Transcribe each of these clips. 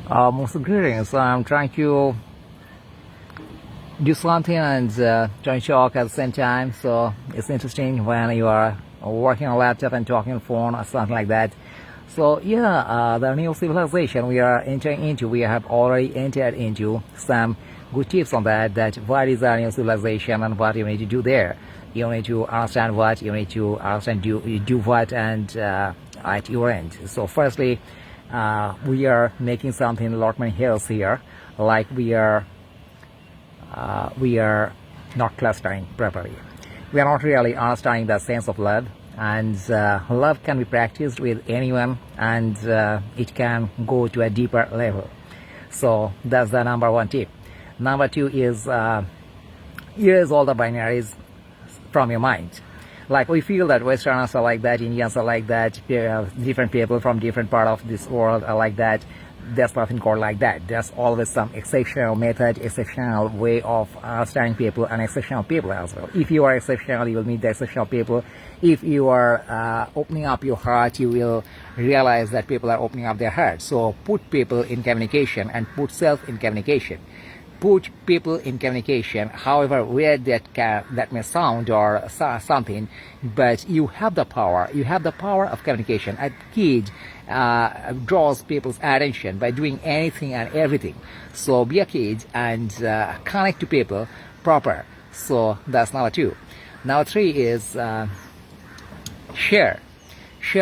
Most greetings. So I'm trying to do something and trying to talk at the same time. So it's interesting when you are working on a laptop and talking on phone or something like that. So yeah, the new civilization we are entering into, we have already entered into some good tips on that. That what is our new civilization and what you need to do there. You need to understand what you need to understand. You do what and at your end. So firstly, we are making something a lot many hills here, like we are not clustering properly. We are not really understanding the sense of love, and love can be practiced with anyone, and it can go to a deeper level. So that's the number one tip. Number two is erase all the binaries from your mind. Like we feel that Westerners are like that, Indians are like that, different people from different part of this world are like that. There's nothing called like that. There's always some exceptional method, exceptional way of understanding people, and exceptional people as well. If you are exceptional, you will meet the exceptional people. If you are opening up your heart, you will realize that people are opening up their hearts. So put people in communication and put self in communication. Put people in communication, however weird that may sound or something, but you have the power. You have the power of communication. A kid draws people's attention by doing anything and everything. So be a kid and connect to people proper. So that's number two. Number three is share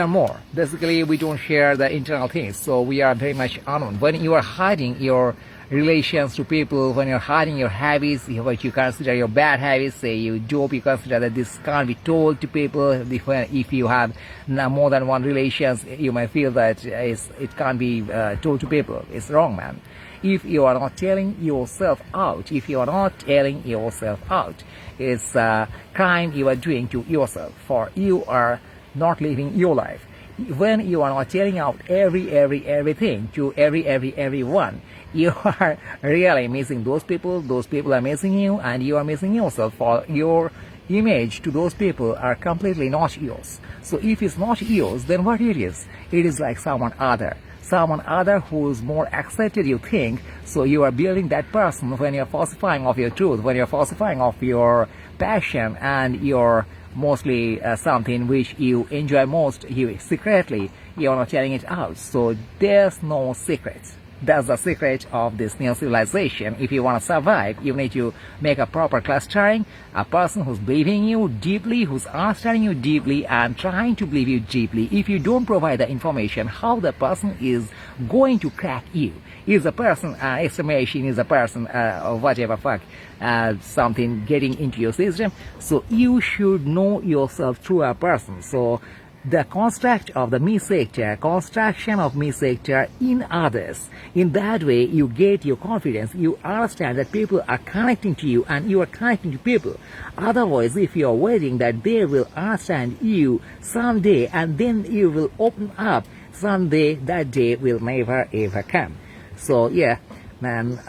more. Basically, we don't share the internal things, so we are very much unknown. When you are hiding your relations to people, when you're hiding your habits, what you consider your bad habits, say you dope, you consider that this can't be told to people. If you have more than one relations, you might feel that it can't be told to people. It's wrong, man. If you are not telling yourself out, it's a crime you are doing to yourself, for you are not living your life. When you are not telling out everything to everyone, you are really missing those people are missing you, and you are missing yourself, for your image to those people are completely not yours. So if it's not yours, then what it is like someone other who's more accepted, you think. So you are building that person when you're falsifying of your truth, when you're falsifying of your passion, and your mostly something which you enjoy most, you secretly, you're not telling it out. So there's no secret. That's the secret of this new civilization. If you want to survive, you need to make a proper clustering, a person who's believing you deeply, who's understanding you deeply and trying to believe you deeply. If you don't provide the information, how the person is going to crack you? Is a person estimation, is a person whatever fuck, something getting into your system. So you should know yourself through a person. So the construction of me sector in others. In that way, you get your confidence. You understand that people are connecting to you and you are connecting to people. Otherwise, if you are waiting that they will understand you someday and then you will open up someday, that day will never ever come. So yeah, man,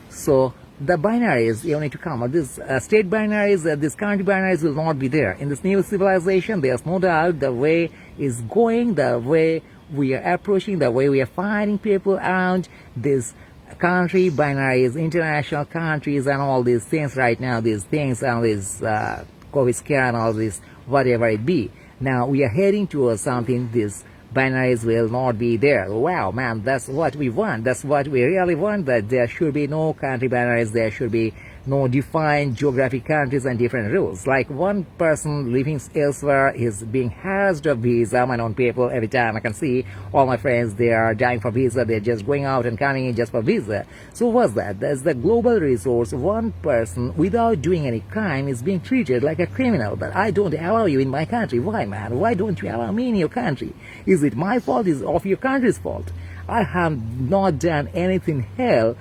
so the binaries you need to come. This state binaries, this country binaries will not be there. In this new civilization, there's no doubt the way is going, the way we are approaching, the way we are finding people around this country binaries, international countries and all these things right now, these things and this COVID scare and all this, whatever it be. Now we are heading towards something, this binaries will not be there. Wow, man, that's what we want. That's what we really want, that there should be no country binaries. There should be no defined geographic countries and different rules. Like one person living elsewhere is being harassed of visa. My own people, every time I can see all my friends, they are dying for visa. They're just going out and coming in just for visa. So what's that? That's the global resource. One person without doing any crime is being treated like a criminal. But I don't allow you in my country. Why, man? Why don't you allow me in your country? Is it my fault? Is it of your country's fault? I have not done anything hell,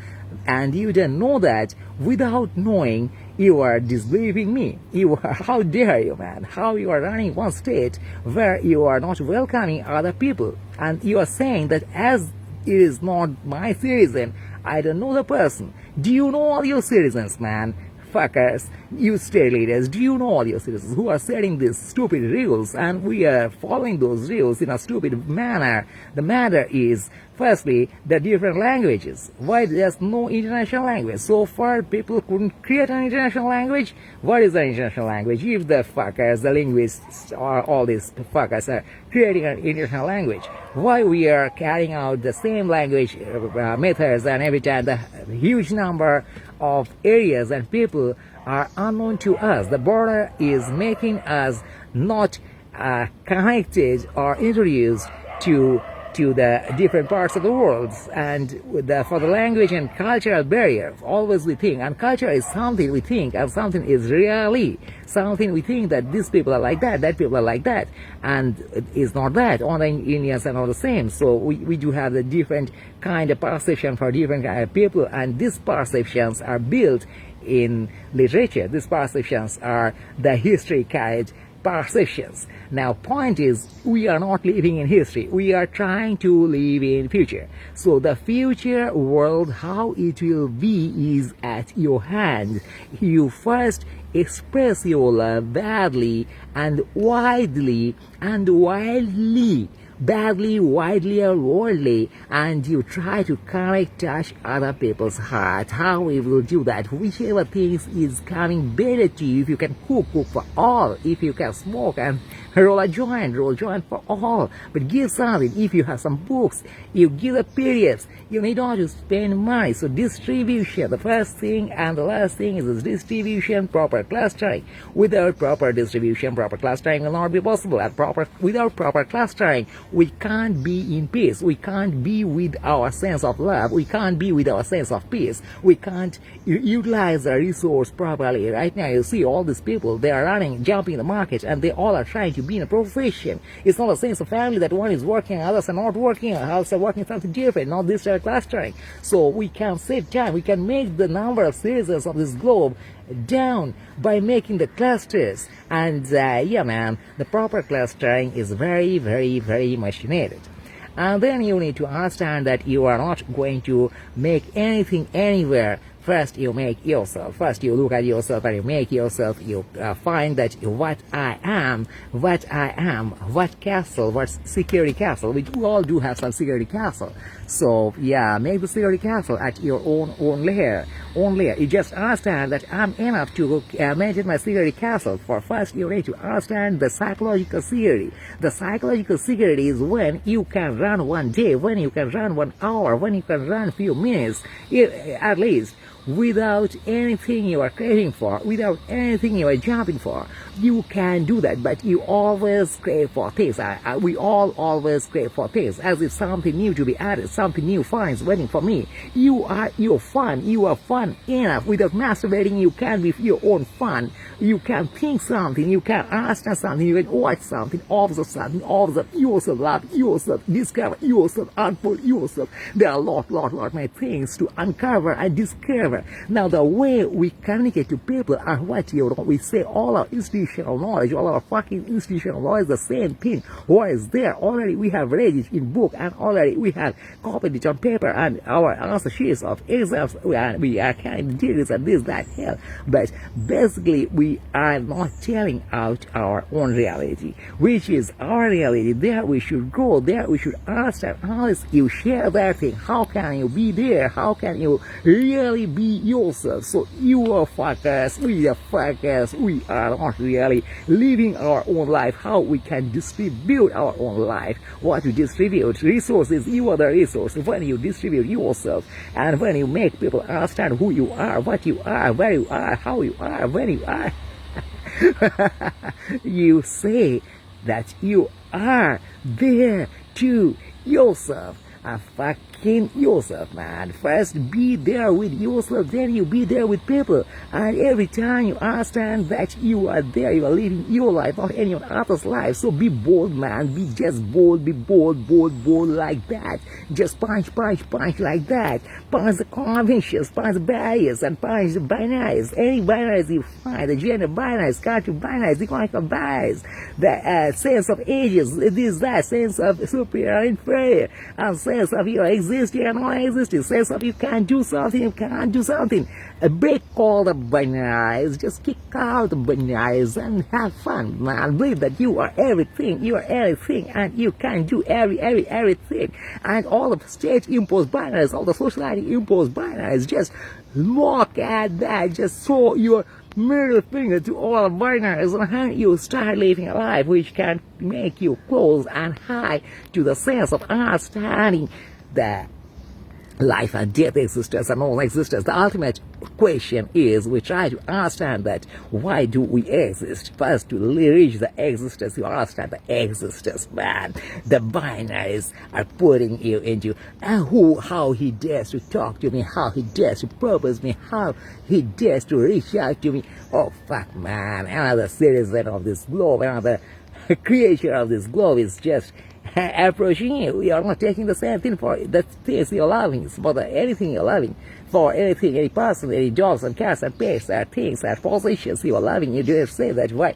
and you don't know that. Without knowing, you are disbelieving me. How dare you, man? How you are running one state where you are not welcoming other people, and you are saying that as it is not my citizen, I don't know the person. Do you know all your citizens, man? fuckers, you state leaders, do you know all your citizens who are setting these stupid rules and we are following those rules in a stupid manner? The matter is, firstly, the different languages. Why there's no international language? So far, people couldn't create an international language. What is an international language? If the fuckers, the linguists, or all these fuckers are creating an international language, why we are carrying out the same language methods, and every time the huge number of areas and people are unknown to us? The border is making us not connected or introduced to the different parts of the world, and for the language and cultural barrier, always we think, and culture is something we think, and something is really something we think, that these people are like that people are like that, and it's not that. All the Indians are not the same. So we do have the different kind of perception for different kind of people, and these perceptions are built in literature. These perceptions are the history kind perceptions. Now, point is, we are not living in history. We are trying to live in future. So the future world, how it will be, is at your hand. You first express your love badly and widely and wildly. Badly, widely, or worldly, and you try to connect, touch other people's heart. How we will do that? Whichever things is coming better to you. If you can cook for all. If you can smoke and roll a joint for all. But give something. If you have some books, you give the PDFs. You need not to spend money. So distribution, the first thing and the last thing is this distribution, proper clustering. Without proper distribution, proper clustering will not be possible. And without proper clustering, we can't be in peace. We can't be with our sense of love. We can't be with our sense of peace. We can't utilize the resource properly. Right now, you see all these people, they are running, jumping in the market, and they all are trying to be in a profession. It's not a sense of family that one is working, others are not working, others are working something different, not this clustering. So we can save time. We can make the number of citizens of this globe down by making the clusters. And yeah, man, the proper clustering is very, very, very much needed. And then you need to understand that you are not going to make anything anywhere. First you make yourself. First you look at yourself and you make yourself. You find that what I am, what castle, what security castle. We all do have some security castle. So yeah, make the security castle at your own layer. You just understand that I'm enough to maintain my security castle. For first you need to understand the psychological security. The psychological security is when you can run one day, when you can run 1 hour, when you can run few minutes, at least, without anything you are craving for, without anything you are jumping for. You can do that, but you always crave for things. We all always crave for things, as if something new to be added, something new fun is waiting for me. You are fun enough. Without masturbating, you can be your own fun. You can think something, you can understand something, you can watch something, observe yourself, love yourself, discover yourself, unfold yourself. There are a lot many things to uncover and discover. Now, the way we communicate to people are what we say, all our institutional knowledge, all our fucking institutional knowledge is the same thing. What is there? Already we have read it in book, and already we have copied it on paper, and our answer sheets of exams, we are kind of degrees and this, that, hell. But basically, we are not telling out our own reality, which is our reality. There we should go, there we should understand how is you share that thing. How can you be there? How can you really be yourself? So you are fuckers, we are fuckers, we are not really living our own life. How we can distribute our own life, what to distribute. Resources, you are the resource. When you distribute yourself, and when you make people understand who you are, what you are, where you are, how you are, when you are, you say that you are there to yourself. Fucking yourself, man. First be there with yourself, then you be there with people. And every time you understand that you are there, you are living your life, not anyone else's life. So be bold, man. Be just bold. Be bold like that. Just punch like that. Punch the conventions, punch the barriers, and punch the binaries. Any binaries you find, the gender binaries, country binaries, economical binaries, the sense of ages, that sense of superior and inferior, and sense of your existing and non-existing, sense of you can do something, you can't do something. Break all the binaries, just kick out the binaries and have fun, man. Believe that you are everything, and you can do everything. And all the state-imposed binaries, all the society-imposed binaries, just look at that, just throw your middle finger to all the binaries and you start living a life which can make you close and high to the sense of understanding that life and death existence and non-existence. The ultimate question is, we try to understand that why do we exist? First, to reach the existence, you understand the existence, man. The binaries are putting you into how he dares to talk to me, how he dares to propose me, how he dares to reach out to me. Oh fuck, man, another citizen of this globe, another creature of this globe is just approaching you. You are not taking the same thing for the things you're loving, for anything you're loving, for anything, any person, any dogs and cats and pets and things and possessions you are loving. You dare say that, why?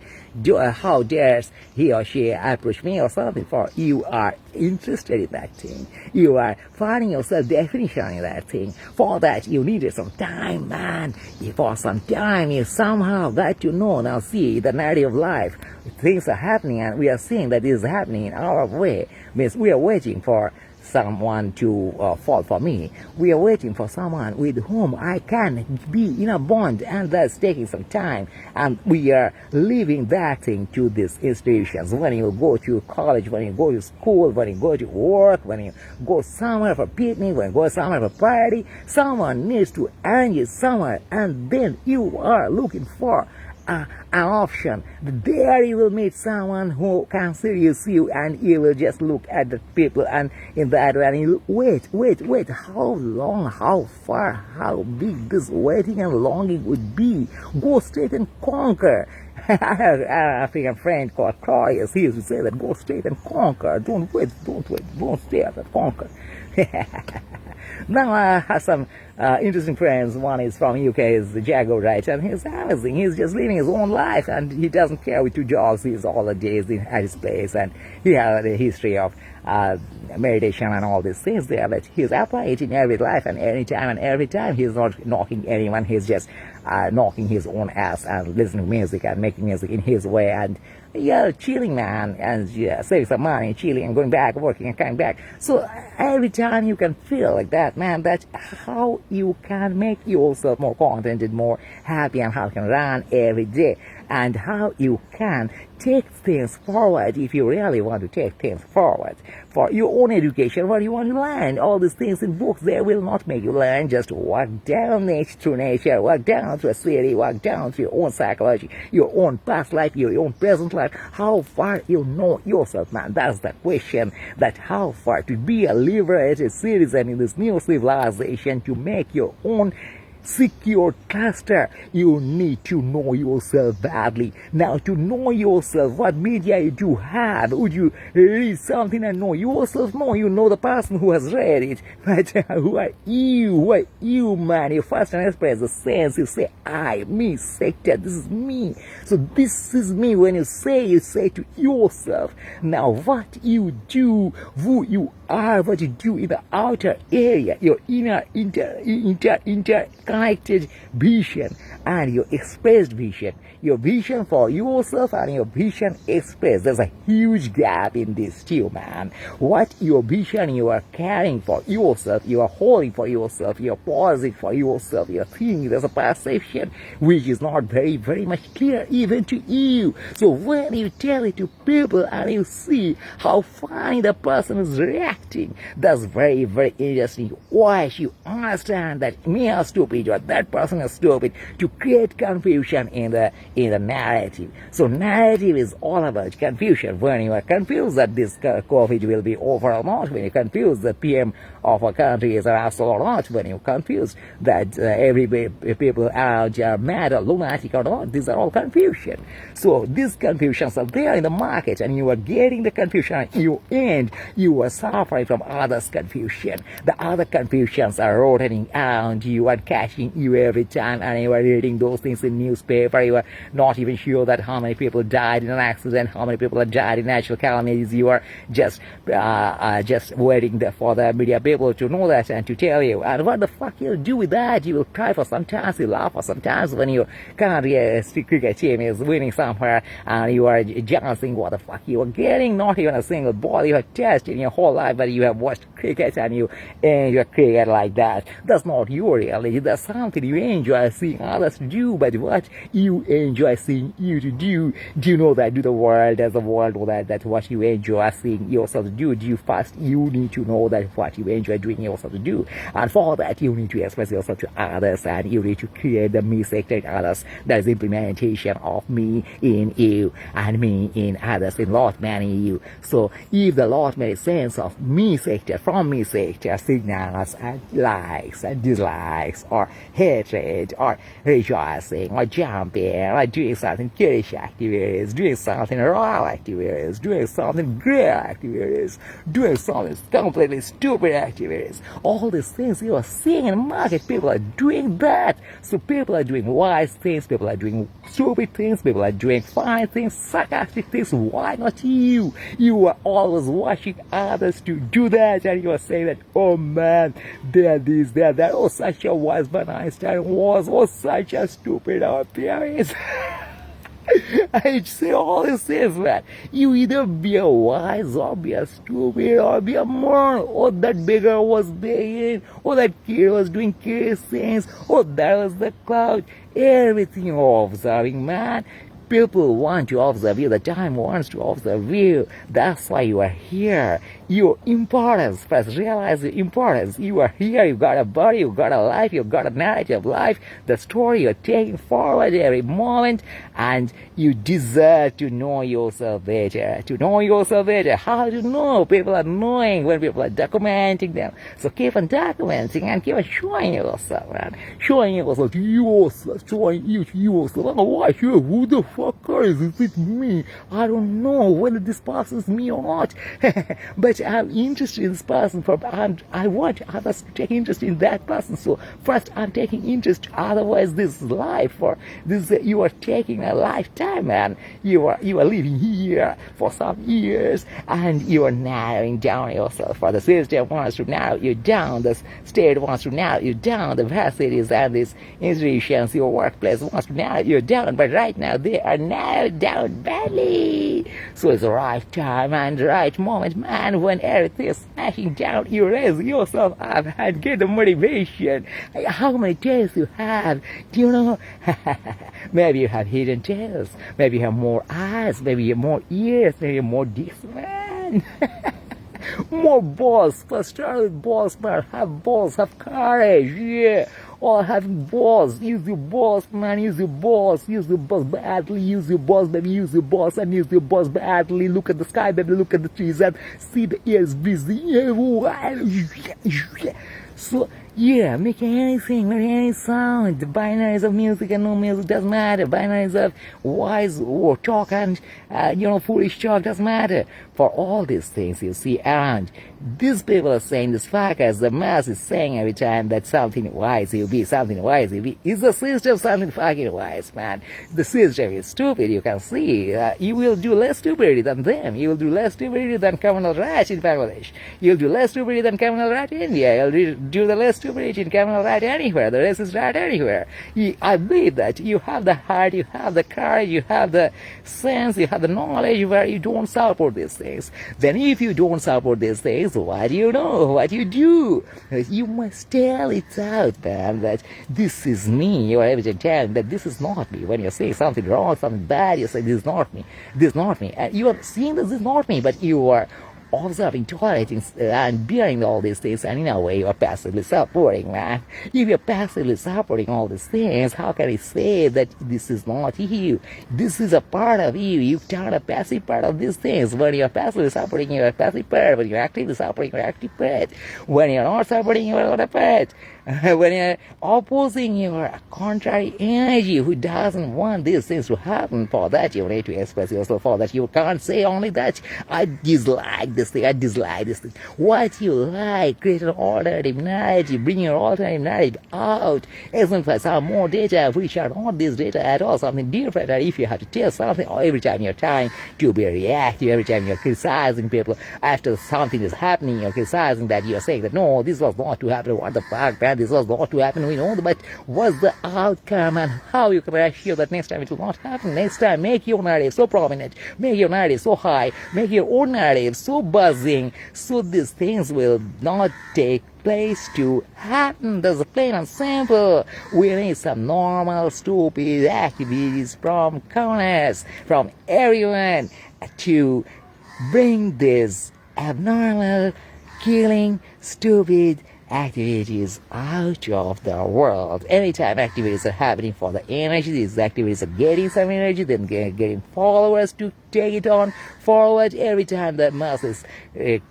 How dares he or she approach me or something? For you are interested in that thing. You are finding yourself definition in that thing. For that you needed some time, man. For some time you somehow got to know. Now see the narrative of life. Things are happening and we are seeing that this is happening in our way. Means we are waiting for someone to fall for me. We are waiting for someone with whom I can be in a bond, and that's taking some time. And we are leaving that thing to these institutions. When you go to college, when you go to school, when you go to work, when you go somewhere for picnic, when you go somewhere for party, someone needs to arrange you somewhere, and then you are looking for an option. There you will meet someone who considers you, and you will just look at the people, and in that way, and you wait, how long, how far, how big this waiting and longing would be. Go straight and conquer. I have an African friend called Claudius. He used to say that, go straight and conquer. Don't wait, don't stay at that, conquer. Now I have some interesting friends. One is from UK, is the Jago, right? And he's amazing. He's just living his own life, and he doesn't care with two jobs. He's all the days at his place, and he has a history of meditation and all these things there that he's applying it in every life and every time. He's not knocking anyone. He's just knocking his own ass and listening to music and making music in his way, and chilling, man, and saving some money, chilling and going back, working and coming back. So every time you can feel like that, man, that's how you can make yourself more contented, more happy, and how you can run every day, and how you can take things forward if you really want to take things forward. For your own education, what you want to learn, all these things in books, they will not make you learn. Just walk down through nature, walk down through a city, walk down through your own psychology, your own past life, your own present life. How far you know yourself, man. That's the question, that how far to be a liberated citizen in this new civilization, to make your own secure cluster. You need to know yourself badly. Now, to know yourself, what media you do have? Would you read something and know yourself? No, you know the person who has read it. But who are you? Who are you, man? You first express the sense. You say, I, me, sector, this is me. So this is me. When you say to yourself. Now, what you do, who you are, what you do in the outer area, your inner interconnected vision, and your expressed vision, your vision for yourself and your vision expressed. There's a huge gap in this too, man. What your vision you are carrying for yourself, you are holding for yourself, you are pausing for yourself, you are thinking, there's a perception which is not very much clear even to you. So when you tell it to people and you see how fine the person is reacting, that's very interesting. Why you understand that me are stupid or that person is stupid, to create confusion in the narrative. So narrative is all about confusion. When you are confused that this COVID will be over or not, when you confuse the PM of a country is an asshole or not, when you're confused that people around you are mad or lunatic or not, these are all confusion. So these confusions are there in the market, and you are getting the confusion. You are suffering suffering from others' confusion. The other confusions are rotating around you and catching you every time, and you are reading those things in newspaper. You are not even sure that how many people died in an accident, how many people have died in natural calamities. You are just waiting for the media people to know that and to tell you. And what the fuck you'll do with that? You will cry for some times, you laugh for some times when your country cricket team is winning somewhere, and you are dancing. What the fuck you are getting? Not even a single ball you have touched in your whole life, but you have watched cricket and you enjoy cricket like that. That's not your reality. That's something you enjoy seeing others do, but what you enjoy seeing you to do you know that? Do the world, does the world know that's what you enjoy seeing yourself to do? You need to know that what you enjoy doing yourself to do, and for that you need to express yourself to others, and you need to create the me-centered others. That is implementation of me in you and me in others, in Lord man in you. So if the Lord made sense of me-centered from me-centered signals and likes and dislikes or hatred or rejoicing or jumping or doing something Kirish activities, doing something wrong activities, doing something great activities, doing something completely stupid activities. All these things you are seeing in the market, people are doing that. So people are doing wise things, people are doing stupid things, people are doing fine things, sarcastic things. Why not you? You are always watching others to do that, and you are saying that, oh man, they're this, they're that. Oh, such a wise man Einstein was. Oh, such a stupid appearance. I say all these things, man. You either be a wise or be a stupid or be a moron. Or that beggar was begging, or that kid was doing curious things, or that was the cloud. Everything you're observing, man. People want to observe you. The time wants to observe you. That's why you are here. Your importance. First, realize your importance. You are here. You got a body. You got a life. You got a narrative life. The story you're taking forward every moment, and you deserve to know yourself better. To know yourself better. How to know? People are knowing when people are documenting them. So keep on documenting and keep on showing yourself, man. Showing yourself to yourself. Showing you to yourself. Why? Who the fuck is it me? I don't know whether this person is me or not. But I'm interested in this person. I want others to take interest in that person. So first I'm taking interest. Otherwise this is life. For this, you are taking a lifetime, man. You are living here for some years, and you are narrowing down yourself. For the system wants to narrow you down. The state wants to narrow you down. The facilities and these institutions, your workplace wants to narrow you down. But right now they are narrowed down badly. So it's the right time and the right moment, man. When everything is smashing down, you raise yourself up and get the motivation. How many tails you have? Do you know? Maybe you have hidden tails. Maybe you have more eyes. Maybe you have more ears. Maybe you have more dicks, man. More balls. First start with balls, man. Have balls. Have courage. Yeah. All having balls. Use your balls, man. Use your balls. Use your balls badly. Use your balls, baby. Use your balls and use your balls badly. Look at the sky, baby. Look at the trees and see the ears busy. So, yeah, making anything, making any sound. The binaries of music and no music doesn't matter. Binaries of wise or talk and, foolish talk doesn't matter. For all these things you see around, these people are saying, this fuckers, the mass is saying every time that something wise will be, something wise will be. Is the system something fucking wise, man? The system is stupid, you can see. You will do less stupidity than them. You will do less stupidity than Communal Raj in Bangladesh. You'll do less stupidity than Communal Raj in India. You'll do the less stupidity in Communal Raj anywhere. The rest is right anywhere. I believe that you have the heart, you have the courage, you have the sense, you have the knowledge where you don't support these things. Then if you don't support these things, what do you know? What you do? You must tell it out, man, that this is me. You are able to tell that this is not me. When you're saying something wrong, something bad, you say this is not me. This is not me. And you are seeing that this is not me, but you are observing, tolerating, and bearing all these things, and in a way you are passively supporting, man. If you're passively supporting all these things, how can I say that this is not you? This is a part of you. You've turned a passive part of these things. When you're passively supporting, you're a passive part. When you're actively supporting, you're an active part. When you're not supporting, you're not a part. when you're opposing your contrary energy who doesn't want these things to happen, for that you need to express yourself. For that you can't say only that I dislike this thing, I dislike this thing. What you like, create an alternative narrative, bring your alternative narrative out, exemplify some more data which are not this data at all, something different. And if you have to tell something, or every time you're trying to be reactive, every time you're criticizing people after something is happening, you're criticizing that, you're saying that no, this was not to happen, what the fuck, man, this was not to happen, we know, but what's the outcome and how you can assure that next time it will not happen. Next time, make your narrative so prominent, make your narrative so high, make your own narrative so buzzing, so these things will not take place to happen. That's plain and simple. We need some normal, stupid activities from communists, from everyone, to bring this abnormal, killing, stupid activities out of the world. Anytime activities are happening for the energy, these activities are getting some energy, then getting followers to take it on forward. Every time that mass is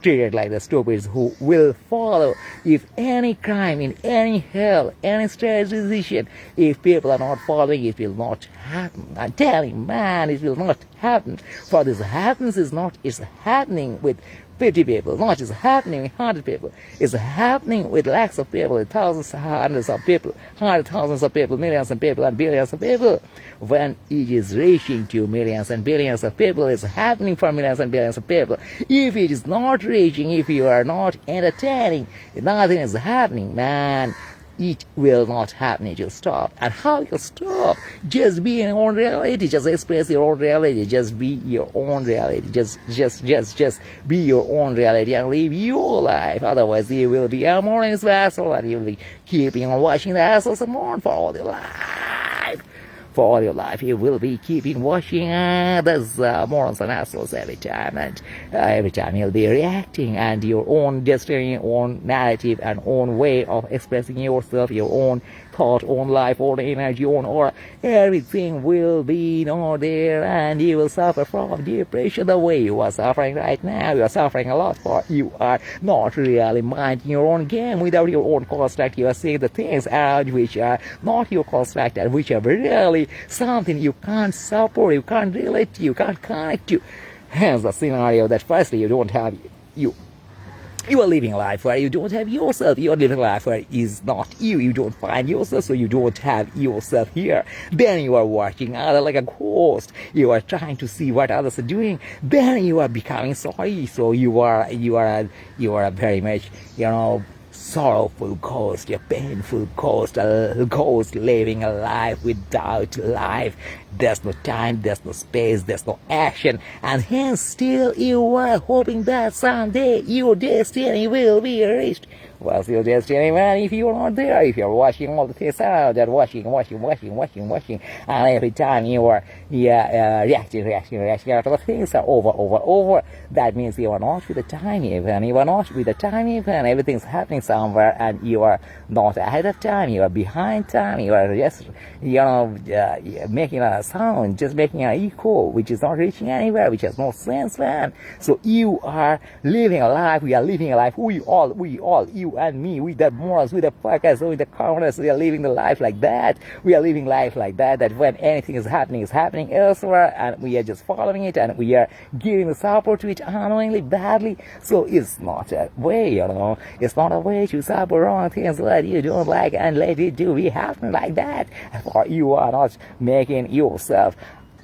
treated like the stupids who will follow. If any crime in any hell, any strange decision, if people are not following, it will not happen. I'm telling you, man, it will not happen. For this happens is not, it's happening with 50 people, not just happening with 100 people. It's happening with lakhs of people, with thousands, hundreds of people, hundreds, thousands of people, millions of people, and billions of people. When it is reaching to millions and billions of people, it's happening for millions and billions of people. If it is not reaching, if you are not entertaining, nothing is happening, man. It will not happen, it will stop. And how it will stop? Just be in your own reality, just express your own reality, just be your own reality, just be your own reality and live your life. Otherwise you will be a morning's vessel and you'll be keeping on watching the assholes and more for all your life. For all your life, you will be keeping watching those morons and assholes every time, and every time you'll be reacting, and your own destiny, own narrative, and own way of expressing yourself, your own thought, own life, own energy, own aura, everything will be not there, and you will suffer from depression the way you are suffering right now. You are suffering a lot, for you are not really minding your own game without your own construct. You are seeing the things around which are not your construct, and which are really something you can't support, you can't relate to, you can't connect to. Hence the scenario that firstly you don't have you. You are living a life where you don't have yourself. You are living a life where it is not you. You don't find yourself, so you don't have yourself here. Then you are watching others like a ghost. You are trying to see what others are doing. Then you are becoming sorry. So you are very much, sorrowful ghost, a painful ghost, a ghost living a life without life. There's no time, there's no space, there's no action, and hence still you are hoping that someday your destiny will be reached. What's your destiny, man, if you're not there? If you're watching all the things around that, watching, and every time you are reacting after the things are over, that means you are not with the time even. You are not with the time even. Everything's happening somewhere, and you are not ahead of time. You are behind time. You are just, making a sound, just making an echo, which is not reaching anywhere, which has no sense, man. So you are living a life. We are living a life. We all, you and me, we the morons, we the fuckers, we the communists, we are living the life like that. We are living life like that, that when anything is happening elsewhere, and we are just following it, and we are giving the support to it unknowingly, badly. So it's not a way, it's not a way to support wrong things that you don't like and let it do be happen like that. For you are not making yourself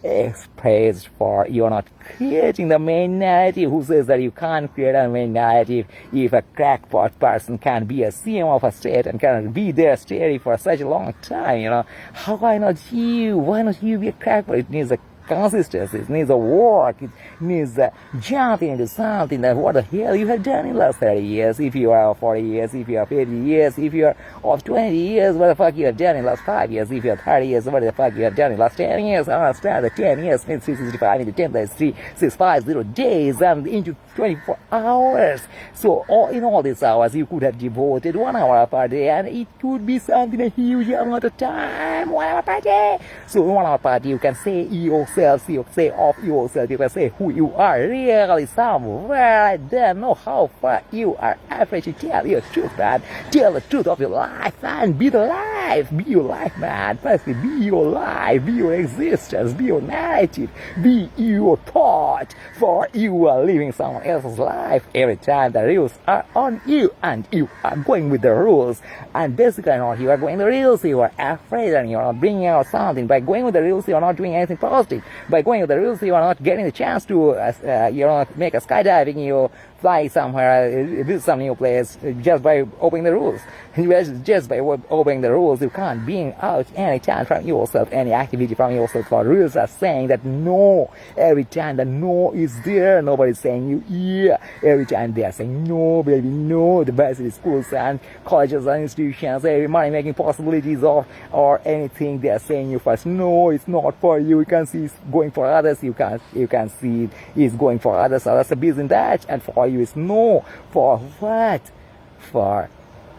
expressed, for you are not creating the main narrative. Who says that you can't create a main narrative? If a crackpot person can be a CM of a state and can be there steady for such a long time, how why not you? Why not you be a crackpot? It needs a consistency, it needs a work, it needs jumping into something that what the hell you have done in the last 30 years, if you are 40 years, if you are 50 years, if you are of 20 years, what the fuck you have done in the last 5 years, if you are 30 years, what the fuck you have done in the last 10 years. I understand that 10 years means 365 into 10, that's 3650 days, and into 24 hours. So in all these hours you could have devoted 1 hour per day, and it could be something a huge amount of time. and 1 hour party. So 1 hour party, you can say yourself, you say of yourself, you can say who you are really somewhere. I don't know how far you are afraid to tell your truth, man. Tell the truth of your life, man. Be the life. Be your life, man. Firstly, be your life. Be your existence. Be your narrative. Be your thought. For you are living someone else's life every time the rules are on you and you are going with the rules. And basically not you are going with the rules, you are afraid and you are not bringing out something. By going with the rules, you are not doing anything positive. By going with the rules, you are not getting the chance to make a skydiving, you fly somewhere, visit some new place just by obeying the rules. Just by obeying the rules, you can't bring out any chance from yourself, any activity from yourself. For rules are saying that no. Every time the no is there, nobody's saying you yeah. Every time they are saying no, baby, no. The best is schools and colleges and institutions, every money-making possibilities of or anything, they are saying you first. No, it's not for you. You can see it's going for others. You can see it's going for others. Others are busy in that, and for you it's no. For what? For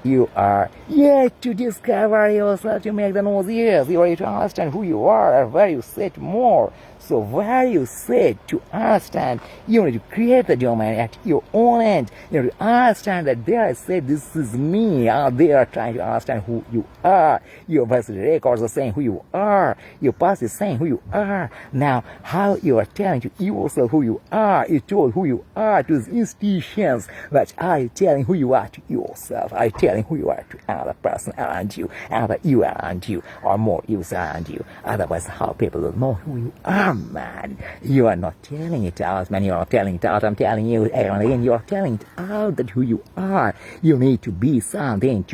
you are yet to discover yourself, to make the nose ears. You are yet to understand who you are and where you sit more. So where you sit to understand, you need to create the domain at your own end. You need to understand that they are saying this is me. They are trying to understand who you are. Your voice records are saying who you are. Your past is saying who you are. Now, how you are telling to yourself who you are, you told who you are to the institutions, but are you telling who you are to yourself? Are you telling who you are to another person around you, another you around you, or more you around you? Otherwise, how people will know who you are, man? You are not telling it out, man. You are not telling it out. I'm telling you, again, you are telling it out that who you are. You need to be something,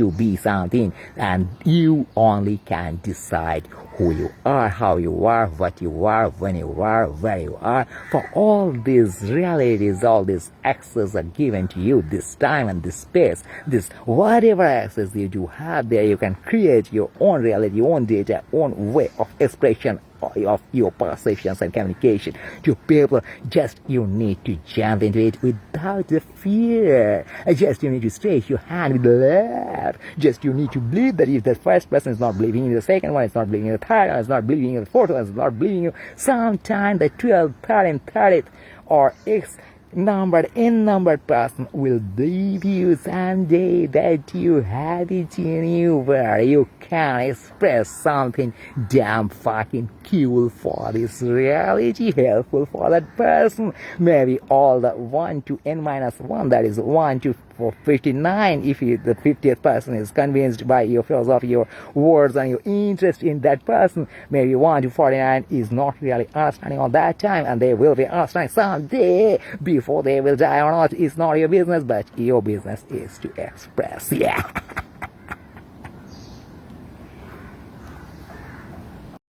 and you only can decide who you are, how you are, what you are, when you are, where you are. For all these realities, all these access are given to you, this time and this space, this whatever access you do have there, you can create your own reality, your own data, own way of expression of your perceptions and communication to people. Just you need to jump into it without the fear. Just you need to stretch your hand with love. Just you need to believe that if the first person is not believing you, the second one is not believing you, the third one is not believing you, the fourth one is not believing you, sometime the 12th, 13th, 30th or n-numbered person will believe you someday that you have it in you where you can express something damn fucking cool for this reality, helpful for that person. Maybe all the 1 to n-1, that is 1 to 59, if the 50th person is convinced by your philosophy, your words and your interest in that person. Maybe 1 to 49 is not really understanding on that time, and they will be understanding someday. Before they will die or not, it's not your business, but your business is to express. Yeah.